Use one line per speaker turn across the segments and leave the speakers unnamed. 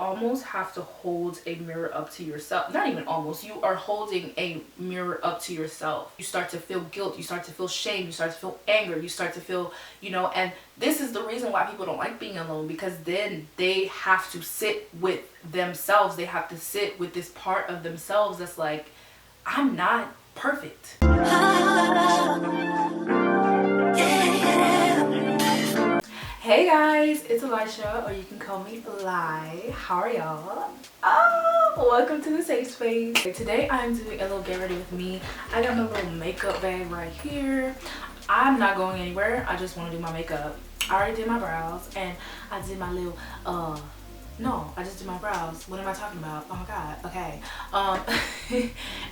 almost have to hold a mirror up to yourself. Not even almost, you are holding a mirror up to yourself. You start to feel guilt, you start to feel shame, you start to feel anger, you start to feel, you know, and this is the reason why people don't like being alone, because then they have to sit with themselves. They have to sit with this part of themselves that's like, I'm not perfect. Hey guys, it's Aliesha, or you can call me Fly. How are y'all? Oh, welcome to the safe space. Today I'm doing a little get ready with me. I got my little makeup bag right here. I'm not going anywhere. I just want to do my makeup. I already did my brows and I did my little no, I just did my brows. What am I talking about? Oh my god. Okay.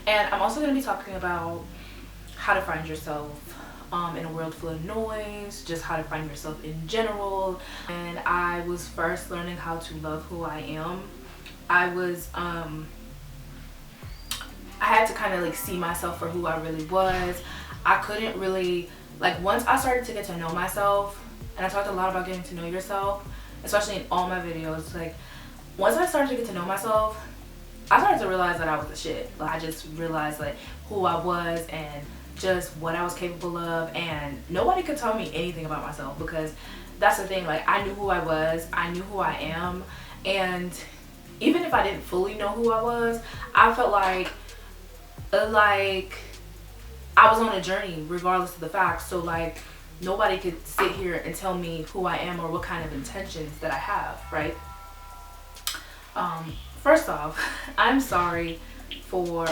And I'm also going to be talking about how to find yourself in a world full of noise, just how to find yourself in general. And I was first learning how to love who I am. I had to kind of like see myself for who I really was. I couldn't really, like, once I started to get to know myself, and I talked a lot about getting to know yourself, especially in all my videos, like, once I started to get to know myself, I started to realize that I was the shit. Like, I just realized like who I was and just what I was capable of, and nobody could tell me anything about myself, because that's the thing, like, I knew who I was, I knew who I am, and even if I didn't fully know who I was, I felt like I was on a journey regardless of the facts. So like, nobody could sit here and tell me who I am or what kind of intentions that I have, right? First off, I'm sorry for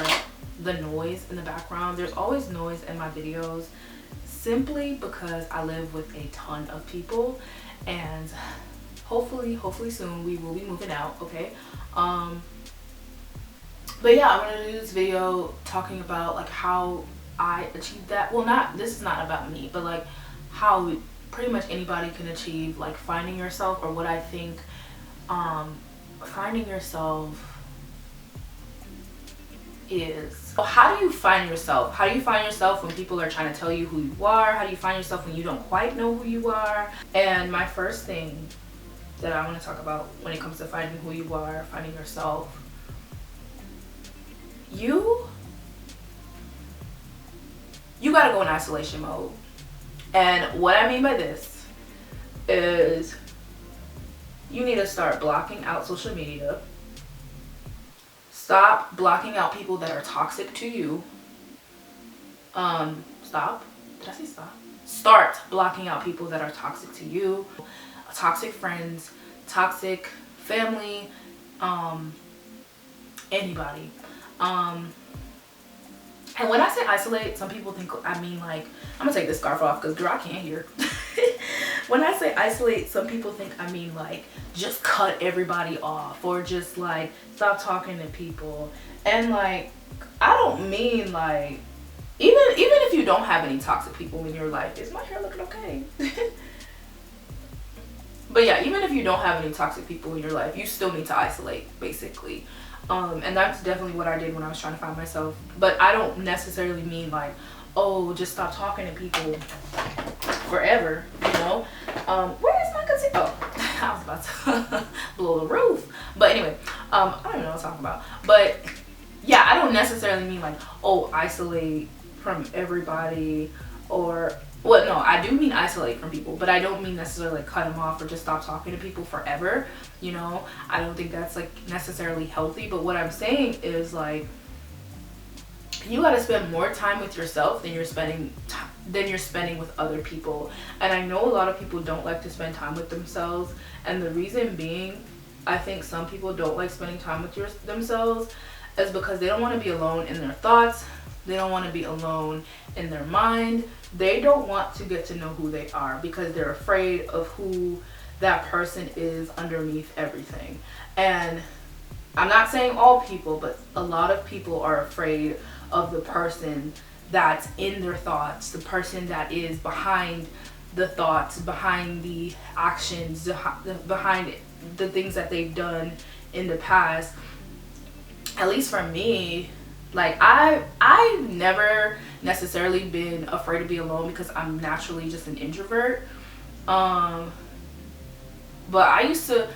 the noise in the background. There's always noise in my videos simply because I live with a ton of people, and hopefully soon we will be moving out, okay? But yeah, I'm gonna do this video talking about like how I achieved that. Well, this is not about me, but like how pretty much anybody can achieve like finding yourself, or what I think finding yourself is. So how do you find yourself? How do you find yourself when people are trying to tell you who you are? How do you find yourself when you don't quite know who you are? And my first thing that I want to talk about when it comes to finding who you are, finding yourself, you gotta go in isolation mode. And what I mean by this is you need to start blocking out social media. Stop blocking out people that are toxic to you. Stop. Did I say stop? Start blocking out people that are toxic to you. Toxic friends, toxic family, anybody. And when I say isolate, some people think I mean like, I'm gonna take this scarf off because girl, I can't hear. When I say isolate, some people think I mean like just cut everybody off, or just like stop talking to people. And like, I don't mean like, even if you don't have any toxic people in your life, is my hair looking okay? But yeah, even if you don't have any toxic people in your life, you still need to isolate, basically. And that's definitely what I did when I was trying to find myself. But I don't necessarily mean like, oh, just stop talking to people forever, you know? Where is my concealer? Oh, I was about to blow the roof. But anyway, I don't even know what I'm talking about. But yeah, I don't necessarily mean like, oh, isolate from everybody, or, well, no, I do mean isolate from people, but I don't mean necessarily like cut them off or just stop talking to people forever, you know? I don't think that's like necessarily healthy. But what I'm saying is like, you got to spend more time with yourself than you're spending with other people. And I know a lot of people don't like to spend time with themselves, and the reason being, I think some people don't like spending time with themselves is because they don't want to be alone in their thoughts. They don't want to be alone in their mind. They don't want to get to know who they are because they're afraid of who that person is underneath everything. And I'm not saying all people, but a lot of people are afraid of the person that's in their thoughts, the person that is behind the thoughts, behind the actions, behind the things that they've done in the past. At least for me, like I've never necessarily been afraid to be alone because I'm naturally just an introvert. But I used to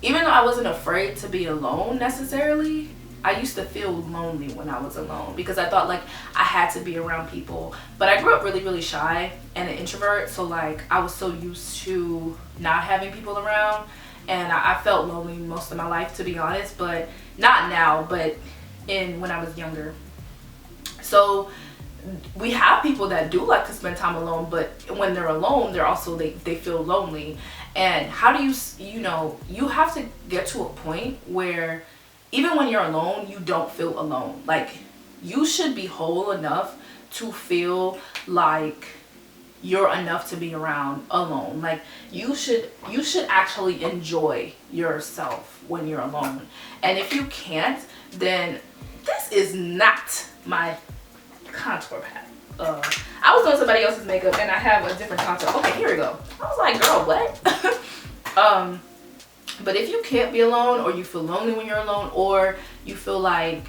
even though I wasn't afraid to be alone necessarily, I used to feel lonely when I was alone because I thought like I had to be around people. But I grew up really, really shy and an introvert, so like I was so used to not having people around, and I felt lonely most of my life, to be honest. But not now, but when I was younger. So we have people that do like to spend time alone, but when they're alone, they feel lonely. And how do you have to get to a point where even when you're alone, you don't feel alone. Like, you should be whole enough to feel like you're enough to be around alone. Like, you should actually enjoy yourself when you're alone. And if you can't, then this is not my contour pad. I was doing somebody else's makeup and I have a different contour. Okay, here we go. I was like, girl, what? But if you can't be alone, or you feel lonely when you're alone, or you feel like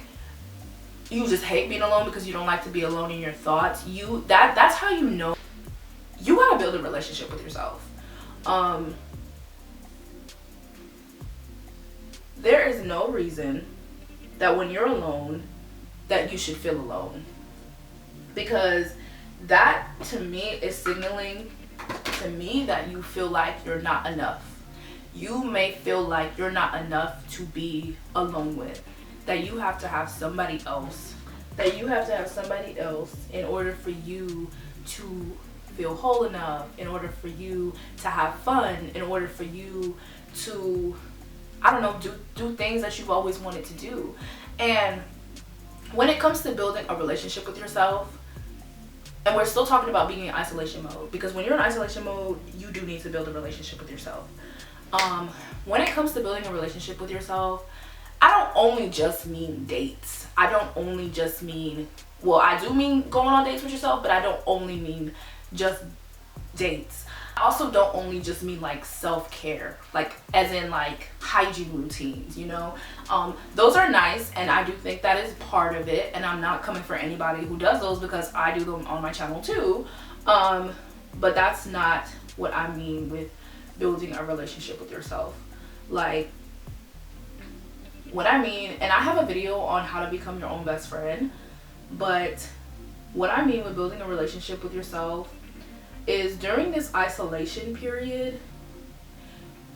you just hate being alone because you don't like to be alone in your thoughts, that's how you know you gotta build a relationship with yourself. There is no reason that when you're alone that you should feel alone, because that to me is signaling to me that you feel like you're not enough. You may feel like you're not enough to be alone with, that you have to have somebody else, in order for you to feel whole enough, in order for you to have fun, in order for you to, I don't know, do things that you've always wanted to do. And when it comes to building a relationship with yourself, and we're still talking about being in isolation mode, because when you're in isolation mode, you do need to build a relationship with yourself. When it comes to building a relationship with yourself, I don't only just mean dates. I don't only just mean, well, I do mean going on dates with yourself, but I don't only mean just dates. I also don't only just mean like self-care, like as in like hygiene routines, you know. Those are nice, and I do think that is part of it, and I'm not coming for anybody who does those, because I do them on my channel too. But that's not what I mean with building a relationship with yourself. Like, what I mean, and I have a video on how to become your own best friend, but what I mean with building a relationship with yourself is during this isolation period,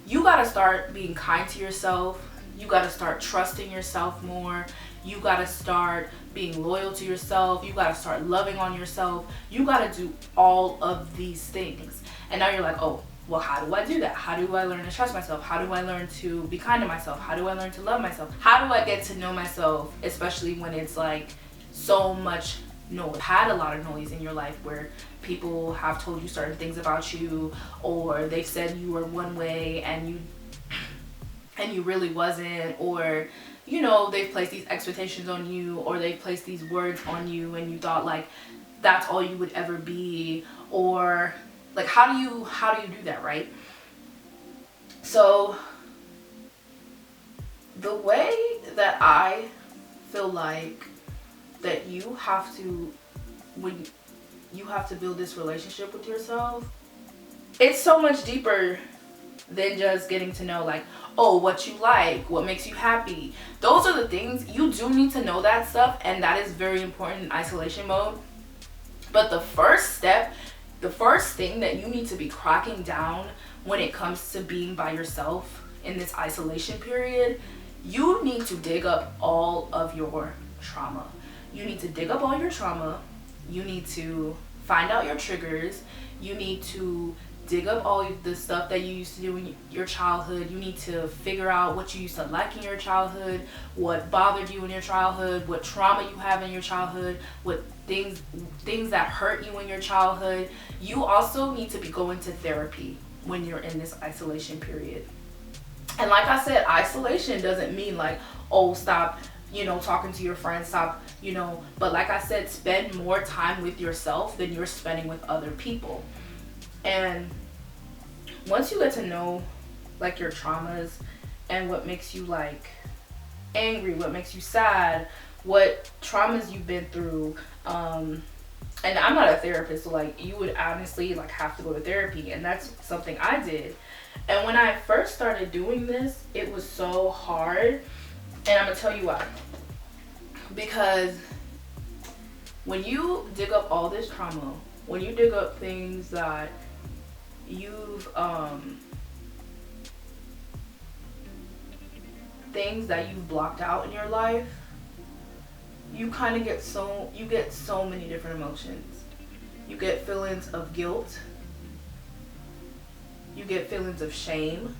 you gotta start being kind to yourself. You gotta start trusting yourself more. You gotta start being loyal to yourself. You gotta start loving on yourself. You gotta do all of these things. And now you're like, oh, well, how do I do that? How do I learn to trust myself? How do I learn to be kind to myself? How do I learn to love myself? How do I get to know myself, especially when it's like so much noise? Had a lot of noise in your life where people have told you certain things about you, or they've said you were one way and you really wasn't, or you know, they've placed these expectations on you, or they've placed these words on you and you thought like that's all you would ever be, or like how do you do that, right? So the way that I feel like that you have to, when you have to build this relationship with yourself, it's so much deeper than just getting to know like, oh, what you like, what makes you happy. Those are the things you do need to know, that stuff, and that is very important in isolation mode. But the first step, the first thing that you need to be cracking down when it comes to being by yourself in this isolation period, you need to dig up all of your trauma. You need to dig up all your trauma. You need to find out your triggers. You need to dig up all the stuff that you used to do in your childhood. You need to figure out what you used to like in your childhood, what bothered you in your childhood, what trauma you have in your childhood, what things that hurt you in your childhood. You also need to be going to therapy when you're in this isolation period. And like I said, isolation doesn't mean like, oh, stop, you know, talking to your friends, stop, you know, but like I said, spend more time with yourself than you're spending with other people. And once you get to know like your traumas and what makes you like angry, what makes you sad, what traumas you've been through, and I'm not a therapist, so like you would honestly like have to go to therapy, and that's something I did. And when I first started doing this, it was so hard. And I'm going to tell you why. Because when you dig up all this trauma, when you dig up things that you've blocked out in your life, you kind of get so many different emotions. You get feelings of guilt, you get feelings of shame,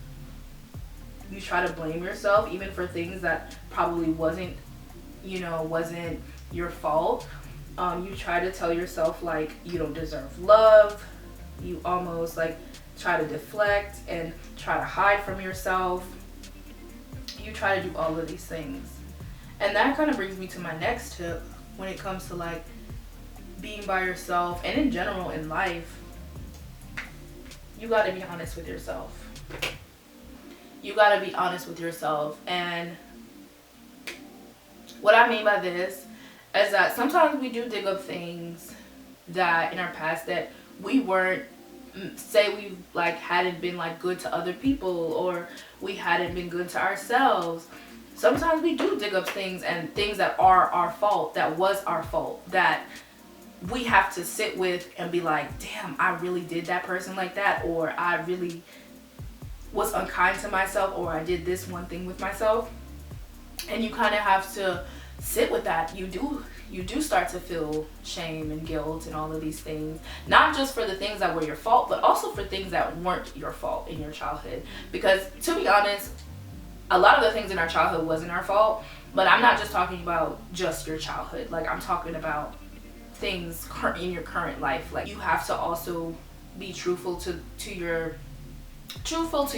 you try to blame yourself even for things that probably wasn't your fault. You try to tell yourself like you don't deserve love. You almost like try to deflect and try to hide from yourself. You try to do all of these things. And that kind of brings me to my next tip when it comes to like being by yourself and in general in life. You got to be honest with yourself. You got to be honest with yourself. And what I mean by this is that sometimes we do dig up things that in our past that we weren't, say we like hadn't been like good to other people, or we hadn't been good to ourselves. Sometimes we do dig up things and things that are our fault, that was our fault, that we have to sit with and be like, damn, I really did that person like that, or I really was unkind to myself, or I did this one thing with myself. And you kind of have to sit with that. You do start to feel shame and guilt and all of these things, not just for the things that were your fault, but also for things that weren't your fault in your childhood. Because to be honest, a lot of the things in our childhood wasn't our fault. But I'm not just talking about just your childhood. Like, I'm talking about things in your current life. Like, you have to also be truthful to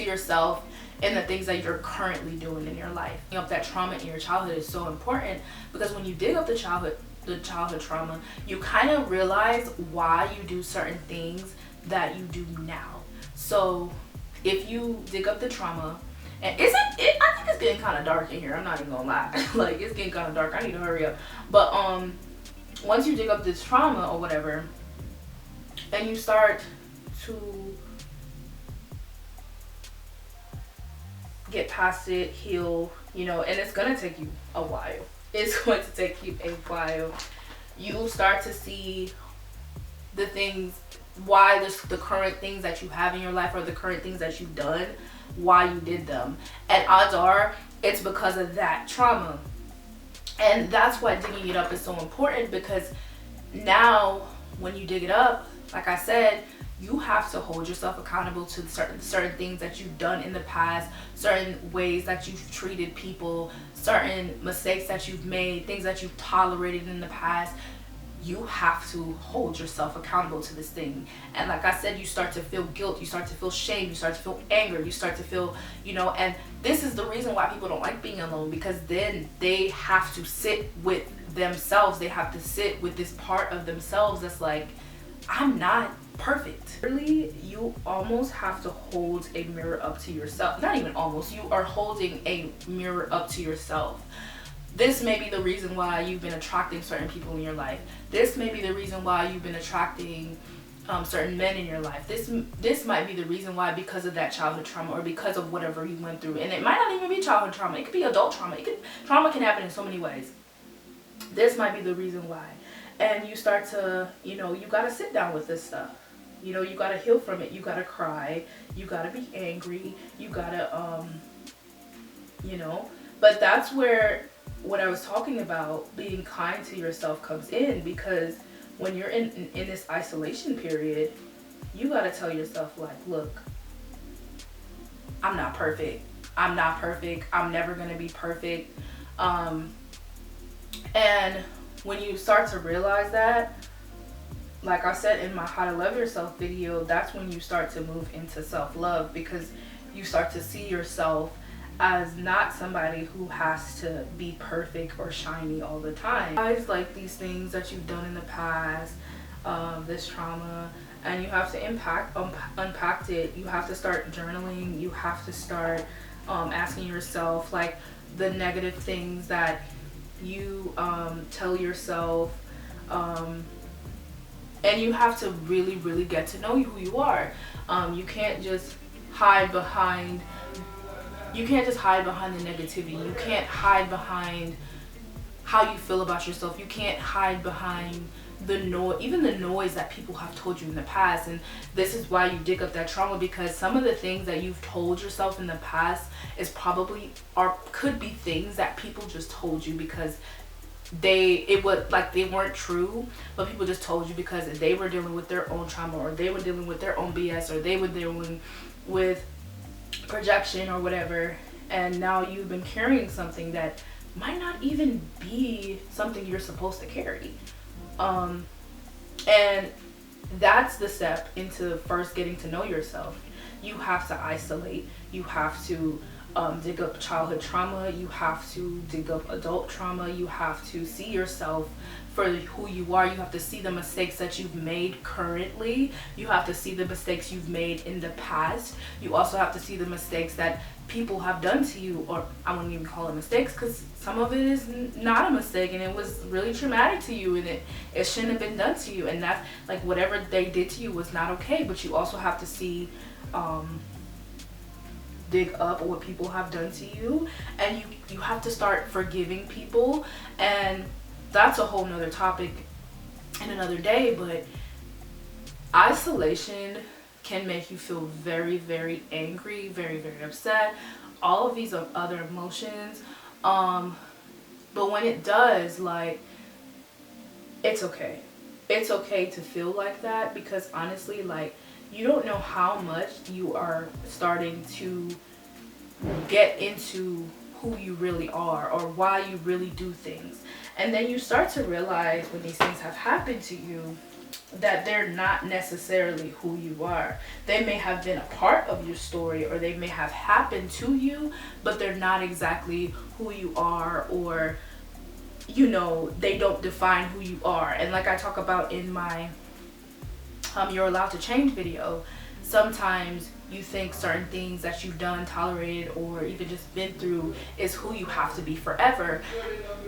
yourself and the things that you're currently doing in your life. Digging up that trauma in your childhood is so important, because when you dig up the childhood trauma, you kind of realize why you do certain things that you do now. So if you dig up the trauma, and I think it's getting kind of dark in here, I'm not even gonna lie. Like, it's getting kind of dark, I need to hurry up. But once you dig up this trauma or whatever, and you start to get past it, heal, and it's gonna take you a while. It's going to take you a while. You'll start to see the things, why the current things that you have in your life, or the current things that you've done, why you did them. And odds are it's because of that trauma. And that's why digging it up is so important, because now when you dig it up, like I said, you have to hold yourself accountable to certain things that you've done in the past, certain ways that you've treated people, certain mistakes that you've made, things that you've tolerated in the past. You have to hold yourself accountable to this thing. And like I said, you start to feel guilt, you start to feel shame, you start to feel anger, you start to feel, and this is the reason why people don't like being alone, because then they have to sit with themselves. They have to sit with this part of themselves that's like, I'm not perfect. Really, you almost have to hold a mirror up to yourself. Not even almost, you are holding a mirror up to yourself. This may be the reason why you've been attracting certain people in your life. This may be the reason why you've been attracting certain men in your life. This might be the reason why, because of that childhood trauma, or because of whatever you went through. And it might not even be childhood trauma. It could be adult trauma. Trauma can happen in so many ways. This might be the reason why. And you start to, you got to sit down with this stuff. You got to heal from it. You got to cry. You got to be angry. You got to, But that's where what I was talking about, being kind to yourself, comes in. Because when you're in this isolation period, you got to tell yourself, like, look, I'm not perfect. I'm not perfect. I'm never going to be perfect. And when you start to realize that, like I said in my How to Love Yourself video, that's when you start to move into self-love, because you start to see yourself as not somebody who has to be perfect or shiny all the time. Guys, like these things that you've done in the past, this trauma, and you have to unpack it. You have to start journaling. You have to start asking yourself, like, the negative things that you tell yourself, and you have to really, really get to know who you are. You can't just hide behind, you can't just hide behind the negativity. You can't hide behind how you feel about yourself. You can't hide behind the noise, even the noise that people have told you in the past. And this is why you dig up that trauma, because some of the things that you've told yourself in the past is probably, or could be things that people just told you because it was like they weren't true, but people just told you because they were dealing with their own trauma, or they were dealing with their own BS, or they were dealing with projection or whatever. And now you've been carrying something that might not even be something you're supposed to carry. And that's the step into first getting to know yourself. You have to isolate. You have to dig up childhood trauma. You have to dig up adult trauma. You have to see yourself for who you are. You have to see the mistakes that you've made currently. You have to see the mistakes you've made in the past. You also have to see the mistakes that people have done to you, or I wouldn't even call it mistakes, because some of it is not a mistake and it was really traumatic to you, and it shouldn't have been done to you, and that's like whatever they did to you was not okay. But you also have to see dig up what people have done to you, and you have to start forgiving people. And that's a whole nother topic in another day, but isolation can make you feel very, very angry, very, very upset, all of these other emotions. But when it does, like, it's okay. It's okay to feel like that, because honestly, like, you don't know how much you are starting to get into who you really are, or why you really do things. And then you start to realize when these things have happened to you that they're not necessarily who you are. They may have been a part of your story, or they may have happened to you, but they're not exactly who you are, or, you know, they don't define who you are. And like I talk about in my You're Allowed to Change video, sometimes you think certain things that you've done, tolerated, or even just been through is who you have to be forever.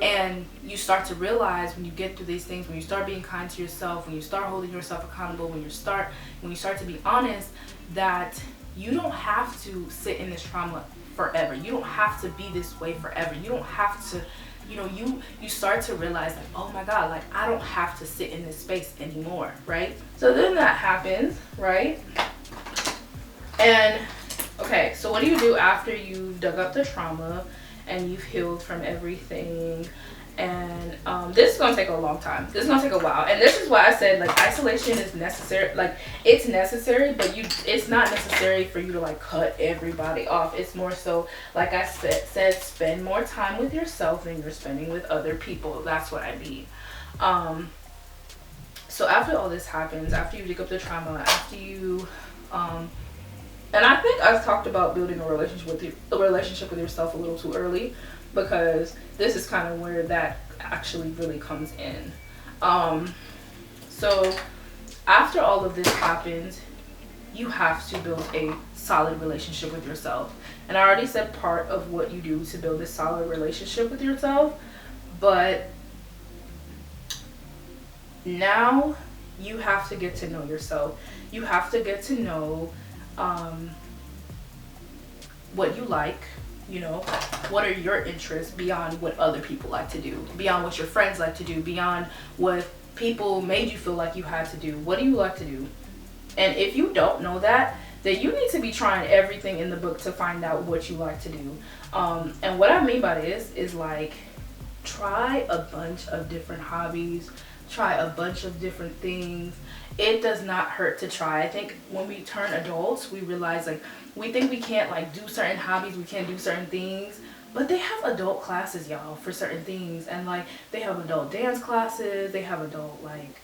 And you start to realize when you get through these things, when you start being kind to yourself, when you start holding yourself accountable, when you start to be honest, that you don't have to sit in this trauma forever. You don't have to be this way forever. You don't have to, you know, you start to realize, like, oh my God, like, I don't have to sit in this space anymore, right? So then that happens, right? And okay, so what do you do after you've dug up the trauma and you've healed from everything? And this is gonna take a long time. This is gonna take a while, and this is why I said, like, isolation is necessary. Like, it's necessary, but it's not necessary for you to, like, cut everybody off. It's more so, like I said, spend more time with yourself than you're spending with other people. That's what I mean. So after all this happens, after you dig up the trauma, after you and I think I've talked about building a relationship with yourself a little too early, because this is kind of where that actually really comes in. So after all of this happens, you have to build a solid relationship with yourself. And I already said part of what you do to build a solid relationship with yourself, but now you have to get to know yourself. You have to get to know what you like, you know, what are your interests beyond what other people like to do, beyond what your friends like to do, beyond what people made you feel like you had to do. What do you like to do? And if you don't know that, then you need to be trying everything in the book to find out what you like to do. And what I mean by this is, like, try a bunch of different hobbies, try a bunch of different things. It does not hurt to try. I think when we turn adults, we realize, like, we think we can't, like, do certain hobbies, we can't do certain things, but they have adult classes, y'all, for certain things. And, like, they have adult dance classes, they have adult, like,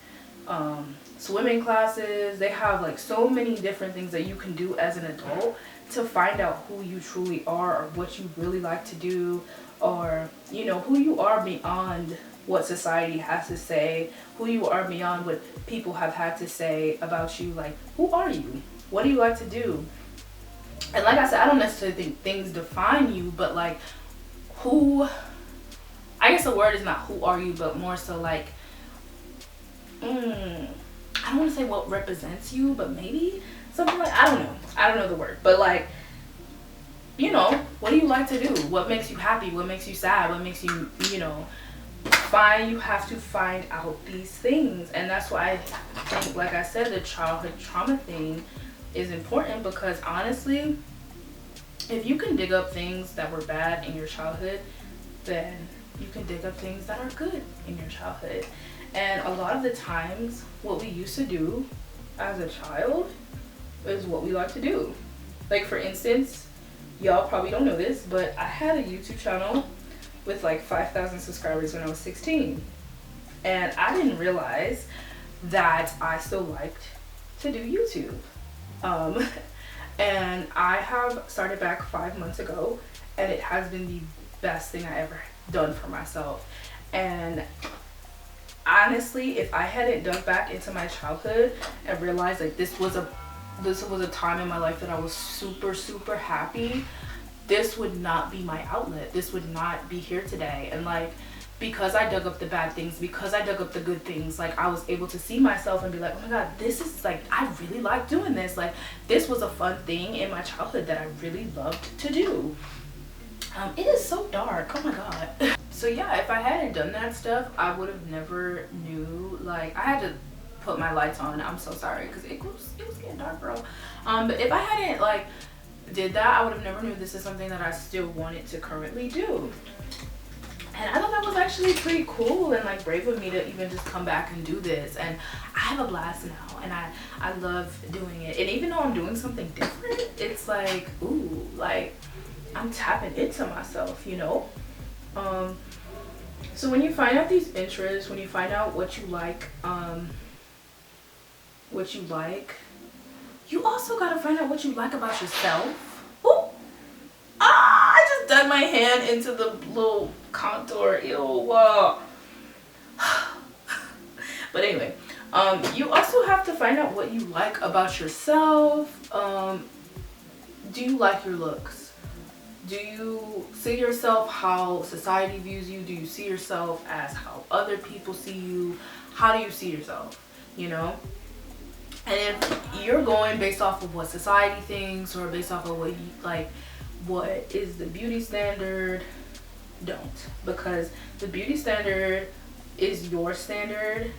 swimming classes, they have, like, so many different things that you can do as an adult to find out who you truly are, or what you really like to do, or, you know, who you are beyond what society has to say, who you are beyond what people have had to say about you. Like, who are you? What do you like to do? And like I said, I don't necessarily think things define you, but, like, who, I guess the word is not who are you, but more so, like, I don't want to say what represents you, but maybe something like, I don't know the word, but like, you know, what do you like to do? What makes you happy? What makes you sad? What makes you, you know, you have to find out these things. And that's why I think, like I said, the childhood trauma thing is important, because honestly, if you can dig up things that were bad in your childhood, then you can dig up things that are good in your childhood. And a lot of the times, what we used to do as a child is what we like to do. Like, for instance, y'all probably don't know this, but I had a YouTube channel with like 5,000 subscribers when I was 16. And I didn't realize that I still liked to do YouTube. And I have started back 5 months ago, and it has been the best thing I ever done for myself. And honestly, if I hadn't dug back into my childhood and realized like this was a time in my life that I was super happy, this would not be my outlet. This would not be here today. And like, because I dug up the bad things, because I dug up the good things, like I was able to see myself and be like, oh my God, this is like, I really like doing this. Like, this was a fun thing in my childhood that I really loved to do. It is so dark, oh my God. So yeah, if I hadn't done that stuff, I would have never knew, like, I had to put my lights on. I'm so sorry, because it was getting dark, bro. But if I hadn't like did that, I would have never knew this is something that I still wanted to currently do. And I thought that was actually pretty cool and like brave of me to even just come back and do this. And I have a blast now, and I love doing it. And even though I'm doing something different, it's like, ooh, like I'm tapping into myself, you know? So when you find out these interests, when you find out what you like, you also gotta find out what you like about yourself. Ooh. I just dug my hand into the little contour. Ew. But anyway, you also have to find out what you like about yourself. Do you like your looks? Do you see yourself how society views you? Do you see yourself as how other people see you? How do you see yourself? You know? And if you're going based off of what society thinks, or based off of what you like, what is the beauty standard, don't. Because the beauty standard is your standard,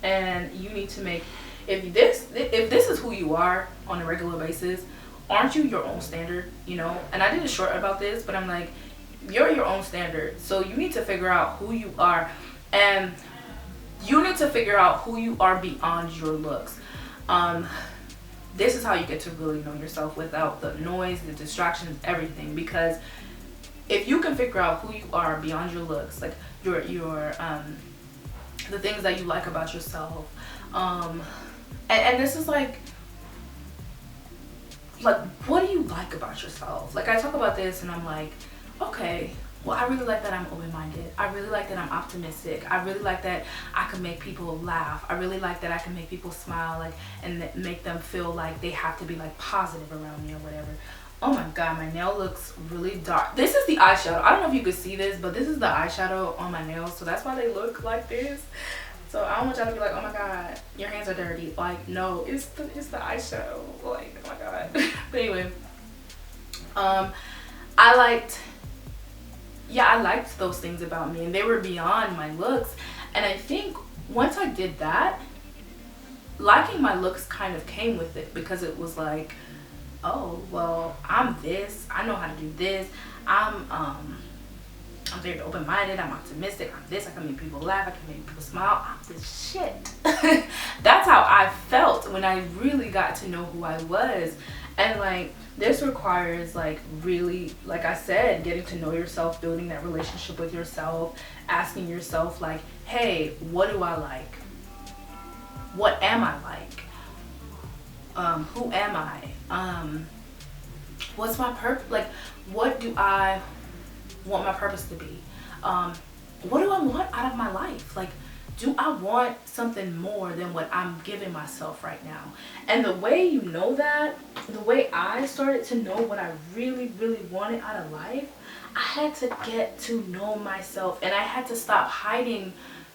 and you need to make, if this is who you are on a regular basis, aren't you your own standard, you know? And I did a short about this, but I'm like, you're your own standard. So you need to figure out who you are, and you need to figure out who you are beyond your looks. This is how you get to really know yourself without the noise, the distractions, everything. Because if you can figure out who you are beyond your looks, like your the things that you like about yourself, and this is like what do you like about yourself? Like, I talk about this and I'm like, okay, well, I really like that I'm open-minded. I really like that I'm optimistic. I really like that I can make people laugh. I really like that I can make people smile, like, and make them feel like they have to be like positive around me or whatever. Oh my God, my nail looks really dark. This is the eyeshadow. I don't know if you could see this, but this is the eyeshadow on my nails, so that's why they look like this. So I don't want y'all to be like, oh my God, your hands are dirty. Like, no, it's the eyeshadow. Like, oh my God. But anyway, I liked those things about me, and they were beyond my looks. And I think once I did that, liking my looks kind of came with it, because it was like, oh, well, I'm this, I know how to do this, I'm very open-minded, I'm optimistic, I'm this, I can make people laugh, I can make people smile, I'm this shit. That's how I felt when I really got to know who I was. And like, this requires like really, like I said, getting to know yourself, building that relationship with yourself, asking yourself like, hey, what do I like? What am I like? Who am I? What's my purpose? Like, what do I want my purpose to be? What do I want out of my life? Like, do I want something more than what I'm giving myself right now? And the way you know that, the way I started to know what I really wanted out of life, I had to get to know myself, and I had to stop hiding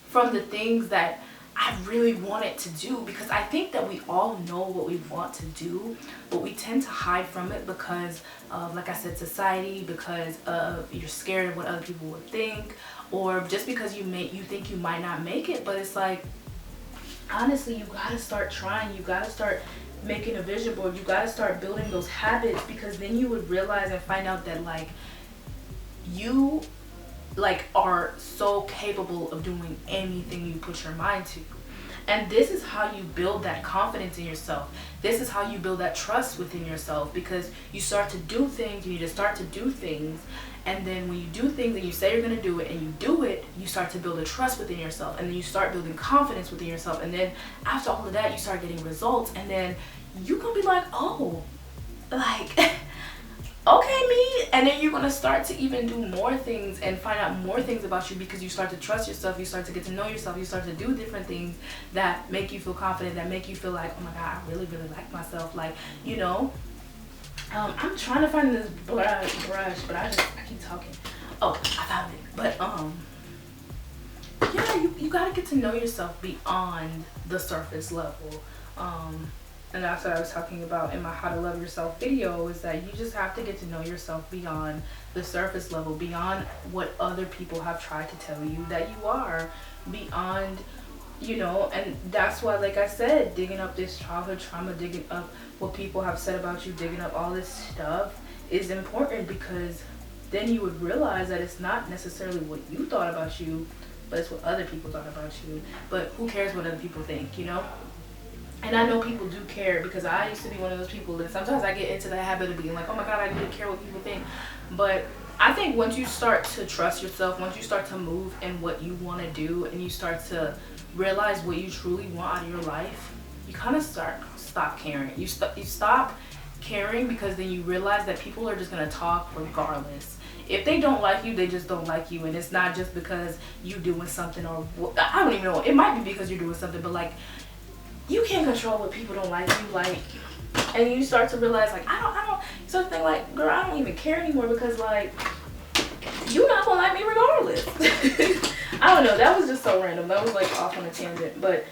from the things that I really wanted to do, because I think that we all know what we want to do, but we tend to hide from it because of, like I said, society, because of you're scared of what other people would think, or just because you think you might not make it. But it's like, honestly, you gotta start trying. You gotta start making a vision board. You gotta start building those habits, because then you would realize and find out that like you like are so capable of doing anything you put your mind to. And this is how you build that confidence in yourself. This is how you build that trust within yourself, because you start to do things. You need to start to do things, and then when you do things and you say you're going to do it and you do it, you start to build a trust within yourself, and then you start building confidence within yourself, and then after all of that you start getting results, and then you gonna be like, oh, like okay, me. And then you're gonna start to even do more things and find out more things about you, because you start to trust yourself, you start to get to know yourself, you start to do different things that make you feel confident, that make you feel like, oh my god, I really like myself. Like, you know, I'm trying to find this brush, but I keep talking. Oh, I found it. But yeah, you gotta get to know yourself beyond the surface level. And that's what I was talking about in my How to Love Yourself video, is that you just have to get to know yourself beyond the surface level, beyond what other people have tried to tell you that you are, beyond, you know. And that's why, like I said, digging up this childhood trauma, digging up what people have said about you, digging up all this stuff is important, because then you would realize that it's not necessarily what you thought about you, but it's what other people thought about you. But who cares what other people think, you know? And I know people do care, because I used to be one of those people that sometimes I get into the habit of being like, oh my god, I really care what people think. But I think once you start to trust yourself, once you start to move in what you want to do, and you start to realize what you truly want out of your life, you kind of stop caring. You stop caring, because then you realize that people are just going to talk regardless. If they don't like you, they just don't like you. And it's not just because you doing something, or I don't even know. It might be because you're doing something, but like, you can't control what people don't like you, like, and you start to realize, like, I don't, you start to think, like, girl, I don't even care anymore, because, like, you're not gonna like me regardless. I don't know, that was just so random. That was, like, off on a tangent. But,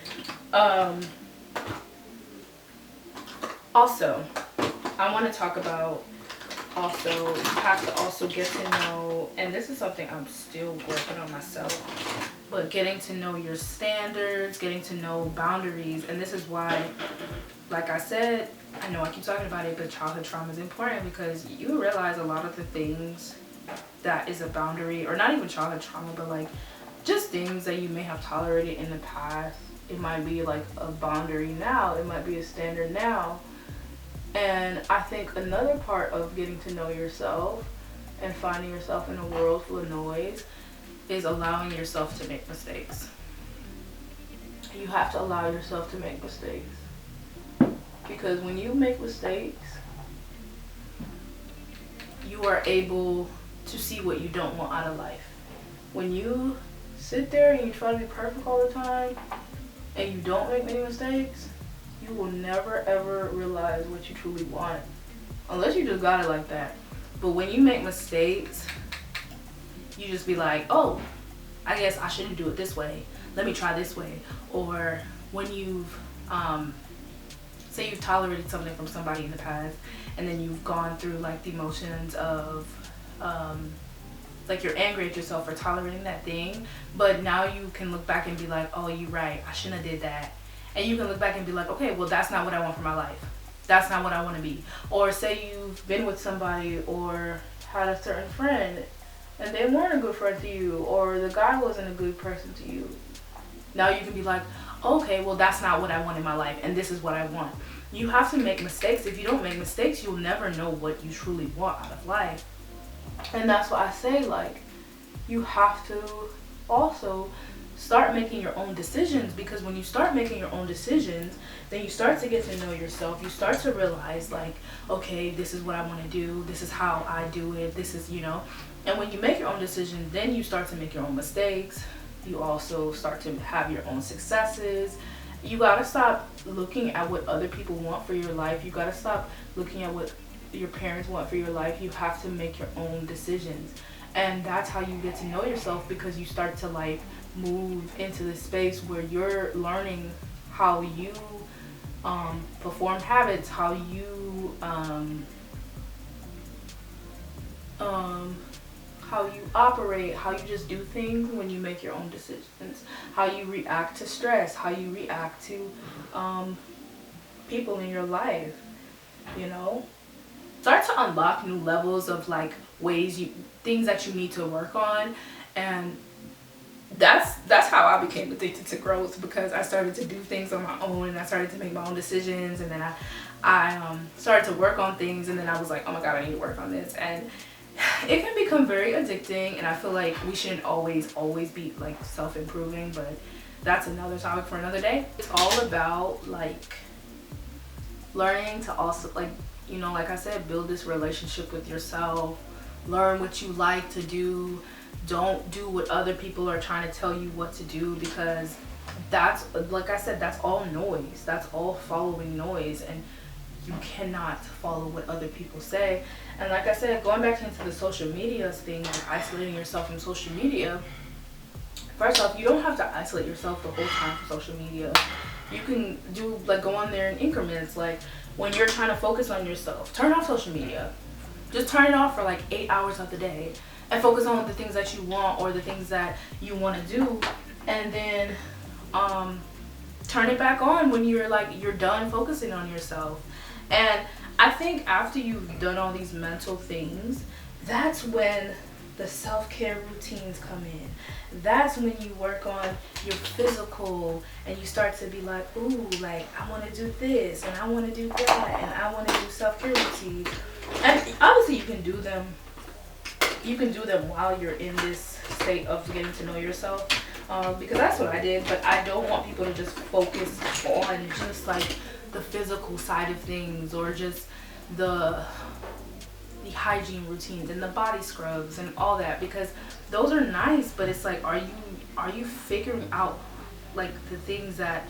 also, I want to talk about, also, you have to also get to know, and this is something I'm still working on myself, but getting to know your standards, getting to know boundaries. And this is why, like I said, I know I keep talking about it, but childhood trauma is important, because you realize a lot of the things that is a boundary, or not even childhood trauma, but like just things that you may have tolerated in the past. It might be like a boundary now, it might be a standard now. And I think another part of getting to know yourself and finding yourself in a world full of noise is allowing yourself to make mistakes. You have to allow yourself to make mistakes, because when you make mistakes, you are able to see what you don't want out of life. When you sit there and you try to be perfect all the time and you don't make many mistakes, you will never ever realize what you truly want, unless you just got it like that. But when you make mistakes, you just be like, oh, I guess I shouldn't do it this way. Let me try this way. Or when you've, say you've tolerated something from somebody in the past, and then you've gone through like the emotions of, like you're angry at yourself for tolerating that thing, but now you can look back and be like, oh, you're right, I shouldn't have did that. And you can look back and be like, okay, well, that's not what I want for my life. That's not what I want to be. Or say you've been with somebody or had a certain friend and they weren't a good friend to you, or the guy wasn't a good person to you. Now you can be like, okay, well, that's not what I want in my life, and this is what I want. You have to make mistakes. If you don't make mistakes, you'll never know what you truly want out of life. And that's why I say, like, you have to also start making your own decisions, because when you start making your own decisions, then you start to get to know yourself. You start to realize, like, okay, this is what I want to do, this is how I do it, this is, you know. And when you make your own decisions, then you start to make your own mistakes. You also start to have your own successes. You gotta stop looking at what other people want for your life. You gotta stop looking at what your parents want for your life. You have to make your own decisions. And that's how you get to know yourself, because you start to like move into the space where you're learning how you perform habits, how you how you operate, how you just do things when you make your own decisions, how you react to stress, how you react to people in your life, you know. Start to unlock new levels of like things that you need to work on. And that's how I became addicted to growth, because I started to do things on my own, and I started to make my own decisions, and then I started to work on things, and then I was like, oh my god, I need to work on this. And it can become very addicting, and I feel like we shouldn't always be like self-improving, but that's another topic for another day. It's all about like learning to also, like, you know, like I said, build this relationship with yourself. Learn what you like to do. Don't do what other people are trying to tell you what to do, because that's, like I said, that's all noise. That's all following noise, and you cannot follow what other people say. And like I said, going back into the social media thing, like isolating yourself from social media, first off, you don't have to isolate yourself the whole time from social media. You can do, like, go on there in increments. Like, when you're trying to focus on yourself, turn off social media. Just turn it off for like 8 hours of the day, and focus on the things that you want, or the things that you want to do, and then turn it back on when you're done focusing on yourself. And I think after you've done all these mental things, that's when the self-care routines come in. That's when you work on your physical, and you start to be like, ooh, like, I want to do this, and I want to do that, and I want to do self-care routines. And obviously you can do them while you're in this state of getting to know yourself, because that's what I did. But I don't want people to just focus on just like the physical side of things, or just the hygiene routines and the body scrubs and all that, because those are nice, but it's like, are you figuring out like the things that,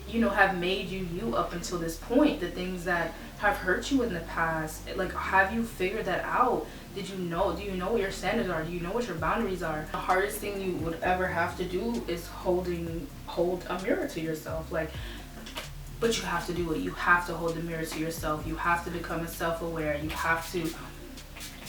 you know, have made you up until this point, the things that have hurt you in the past? Like, have you figured that out? Do you know what your standards are? Do you know what your boundaries are? The hardest thing you would ever have to do is hold a mirror to yourself. Like, but you have to do it. You have to hold the mirror to yourself. You have to become self-aware. You have to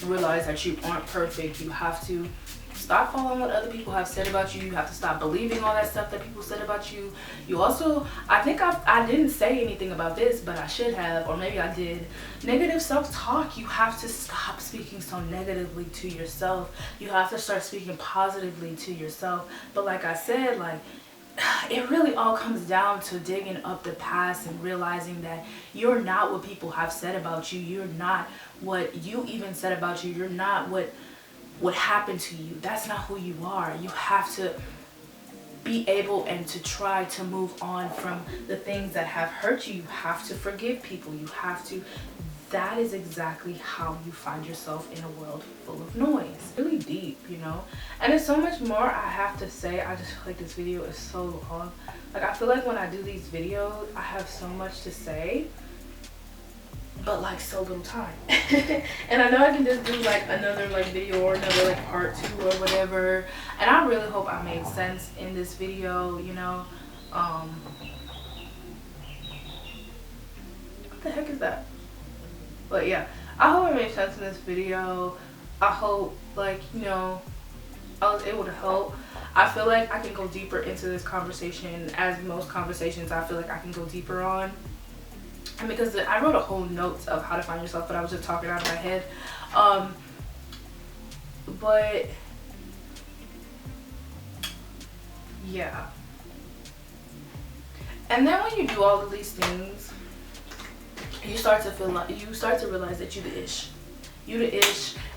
realize that you aren't perfect. You have to stop following what other people have said about you. You have to stop believing all that stuff that people said about you. You also, I think I didn't say anything about this, but I should have, or maybe I did. Negative self-talk. You have to stop speaking so negatively to yourself. You have to start speaking positively to yourself. But like I said, like, it really all comes down to digging up the past and realizing that you're not what people have said about you. You're not what you even said about you. You're not what happened to you. That's not who you are. You have to be able and to try to move on from the things that have hurt you. You have to forgive people. You have to. That is exactly how you find yourself in a world full of noise. Really deep, you know? And there's so much more I have to say. I just feel like this video is so long. Like, I feel like when I do these videos, I have so much to say, but like so little time. And I know I can just do like another like video, or another like part 2 or whatever. And I really hope I made sense in this video, you know? What the heck is that? But yeah, I hope it made sense in this video. I hope, like, you know, I was able to help. I feel like I can go deeper into this conversation, as most conversations I feel like I can go deeper on. And because I wrote a whole note of how to find yourself, but I was just talking out of my head. But yeah. And then when you do all of these things, you start to realize that you the ish,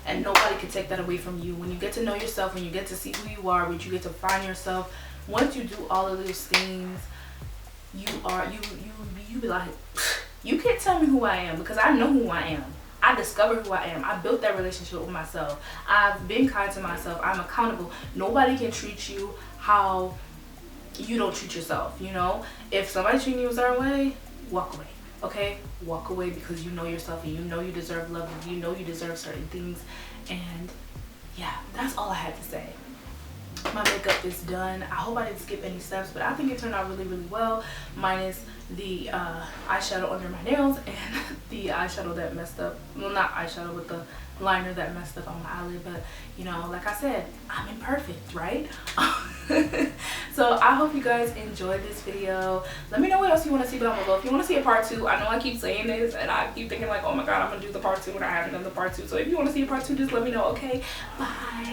and nobody can take that away from you. When you get to know yourself, when you get to see who you are, when you get to find yourself, once you do all of those things, you be like, you can't tell me who I am, because I know who I am. I discovered who I am. I built that relationship with myself. I've been kind to myself. I'm accountable. Nobody can treat you how you don't treat yourself, you know? If somebody's treating you a certain way, walk away. Okay, walk away, because you know yourself, and you know you deserve love, and you know you deserve certain things, and yeah, that's all I had to say. My makeup is done. I hope I didn't skip any steps, but I think it turned out really, really well, minus the eyeshadow under my nails and the eyeshadow that messed up. Well, not eyeshadow, but the liner that messed up on my eyelid. But you know, like I said, I'm imperfect, right? So I hope you guys enjoyed this video. Let me know what else you want to see down below. If you want to see a part 2, I know I keep saying this and I keep thinking like, oh my god, I'm gonna do the part 2 and I haven't done the part 2. So if you want to see a part 2, just let me know. Okay, bye.